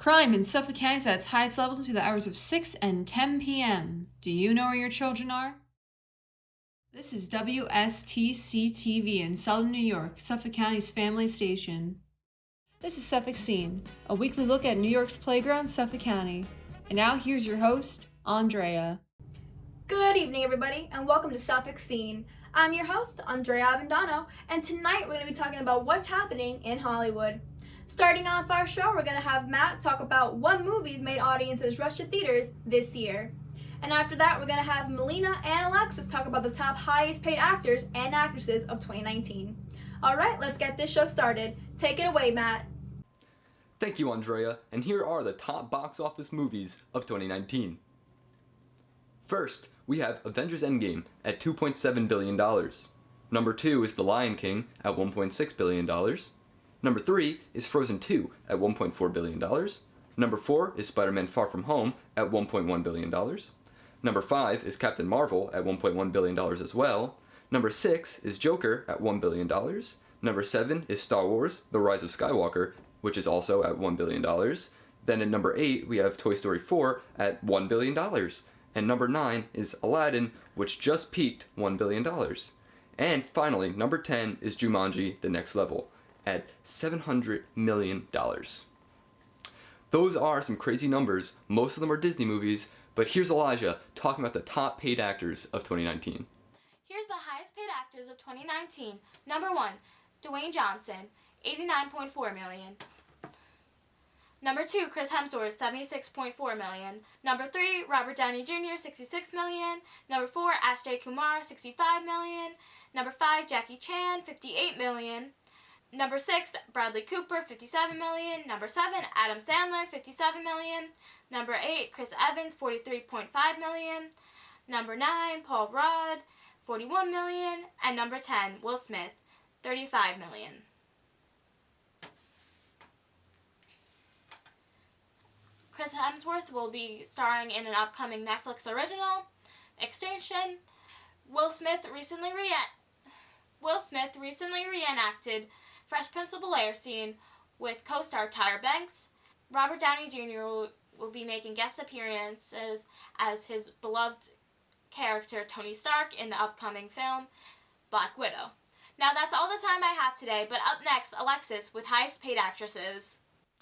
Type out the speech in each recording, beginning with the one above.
Crime in Suffolk County is at its highest levels between the hours of 6 and 10 p.m. Do you know where your children are? This is WSTC-TV in Selden, New York, Suffolk County's family station. This is Suffolk Scene, a weekly look at New York's playground, Suffolk County. And now here's your host, Andrea. Good evening, everybody, and welcome to Suffolk Scene. I'm your host, Andrea Avendano, and tonight we're going to be talking about what's happening in Hollywood. Starting off our show, we're going to have Matt talk about what movies made audiences rush to theaters this year. And after that, we're going to have Melina and Alexis talk about the top highest paid actors and actresses of 2019. All right, let's get this show started. Take it away, Matt. Thank you, Andrea, and here are the top box office movies of 2019. First, we have Avengers Endgame at $2.7 billion. Number 2 is The Lion King at $1.6 billion. Number 3 is Frozen 2 at $1.4 billion. Number 4 is Spider-Man Far From Home at $1.1 billion. Number 5 is Captain Marvel at $1.1 billion as well. Number 6 is Joker at $1 billion. Number 7 is Star Wars: The Rise of Skywalker, which is also at $1 billion. Then at number 8, we have Toy Story 4 at $1 billion. And number 9 is Aladdin, which just peaked $1 billion. And finally, number 10 is Jumanji: The Next Level at $700 million. Those are some crazy numbers. Most of them are Disney movies, but here's Elijah talking about the top paid actors of 2019. Here's the highest paid actors of 2019. Number 1, Dwayne Johnson, $89.4 million. Number 2, Chris Hemsworth, $76.4 million. Number 3, Robert Downey Jr., $66 million. Number 4, Akshay Kumar, $65 million. Number 5, Jackie Chan, $58 million. Number 6, Bradley Cooper, $57 million. Number 7, Adam Sandler, $57 million. Number 8, Chris Evans, $43.5 million. Number 9, Paul Rudd, $41 million. And number 10, Will Smith, $35 million. Chris Hemsworth will be starring in an upcoming Netflix original, Extinction. Will Smith recently reenacted Fresh Prince of Bel-Air scene with co-star Tyra Banks. Robert Downey Jr. will be making guest appearances as his beloved character Tony Stark in the upcoming film Black Widow. Now that's all the time I have today, but up next, Alexis with highest paid actresses.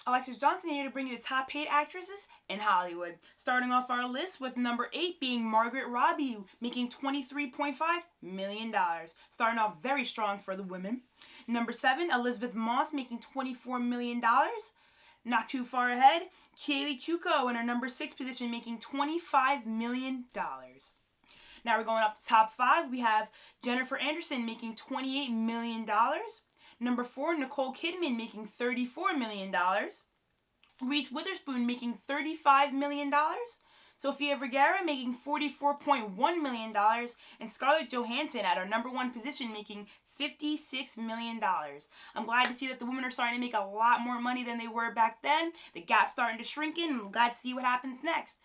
Alexis Johnson here to bring you the top paid actresses in Hollywood. Starting off our list with number 8 being Margaret Robbie, making $23.5 million. Starting off very strong for the women. Number 7, Elizabeth Moss, making $24 million. Not too far ahead, Kaylee Cuoco in her number 6 position, making $25 million. Now we're going up to top 5. We have Jennifer Anderson making $28 million. Number 4, Nicole Kidman making $34 million. Reese Witherspoon making $35 million. Sofia Vergara making $44.1 million. And Scarlett Johansson at our number 1 position making $56 million. I'm glad to see that the women are starting to make a lot more money than they were back then. The gap's starting to shrink in, and I'm glad to see what happens next.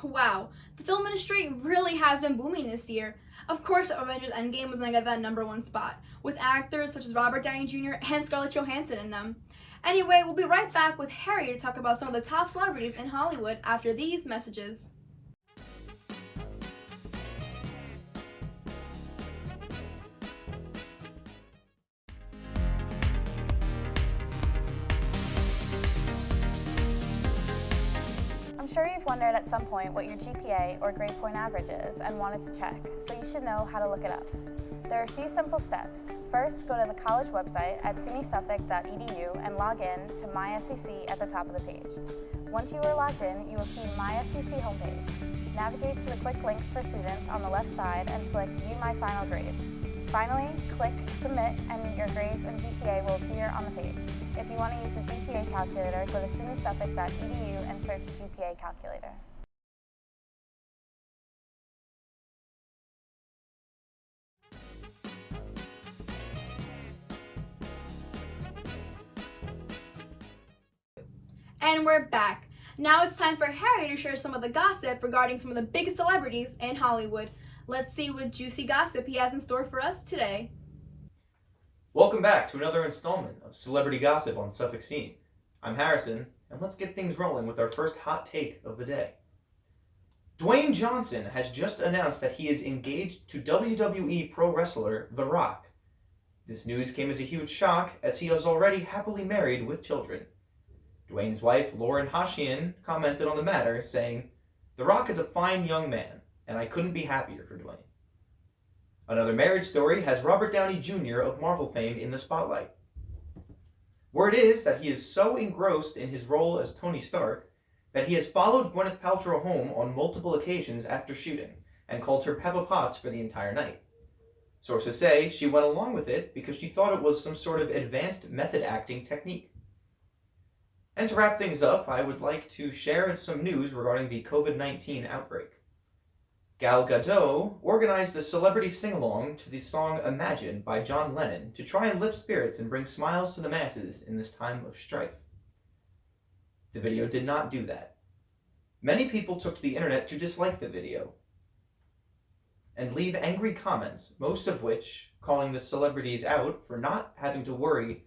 Wow, the film industry really has been booming this year. Of course, Avengers Endgame was going to get that number 1 spot, with actors such as Robert Downey Jr. and Scarlett Johansson in them. Anyway, we'll be right back with Harry to talk about some of the top celebrities in Hollywood after these messages. I'm sure you've wondered at some point what your GPA or grade point average is and wanted to check, so you should know how to look it up. There are a few simple steps. First, go to the college website at sunysuffolk.edu and log in to MySCC at the top of the page. Once you are logged in, you will see MySCC homepage. Navigate to the quick links for students on the left side and select View My Final Grades. Finally, click Submit and your grades and GPA will appear on the page. If you want to use the GPA Calculator, go to sunysuffolk.edu and search GPA Calculator. And we're back. Now it's time for Harry to share some of the gossip regarding some of the biggest celebrities in Hollywood. Let's see what juicy gossip he has in store for us today. Welcome back to another installment of Celebrity Gossip on Suffolk Scene. I'm Harrison, and let's get things rolling with our first hot take of the day. Dwayne Johnson has just announced that he is engaged to WWE pro wrestler The Rock. This news came as a huge shock, as he is already happily married with children. Dwayne's wife, Lauren Hashian, commented on the matter, saying, "The Rock is a fine young man, and I couldn't be happier for Dwayne." Another marriage story has Robert Downey Jr. of Marvel fame in the spotlight. Word is that he is so engrossed in his role as Tony Stark that he has followed Gwyneth Paltrow home on multiple occasions after shooting and called her Peppa Potts for the entire night. Sources say she went along with it because she thought it was some sort of advanced method acting technique. And to wrap things up, I would like to share some news regarding the COVID-19 outbreak. Gal Gadot organized a celebrity sing-along to the song Imagine by John Lennon to try and lift spirits and bring smiles to the masses in this time of strife. The video did not do that. Many people took to the internet to dislike the video and leave angry comments, most of which calling the celebrities out for not having to worry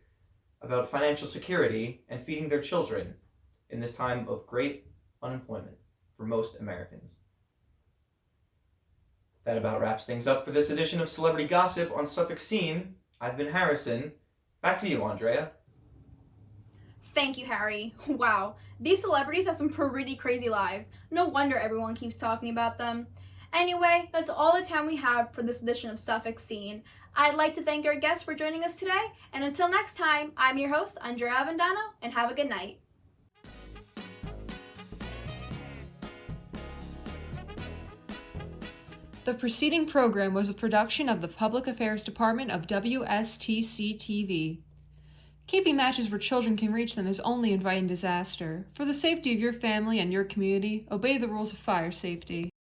about financial security and feeding their children in this time of great unemployment for most Americans. That about wraps things up for this edition of Celebrity Gossip on Suffolk Scene. I've been Harrison. Back to you, Andrea. Thank you, Harry. Wow, these celebrities have some pretty crazy lives. No wonder everyone keeps talking about them. Anyway, that's all the time we have for this edition of Suffolk Scene. I'd like to thank our guests for joining us today, and until next time, I'm your host, Andrea Avendano, and have a good night. The preceding program was a production of the Public Affairs Department of WSTC-TV. Keeping matches where children can reach them is only inviting disaster. For the safety of your family and your community, obey the rules of fire safety.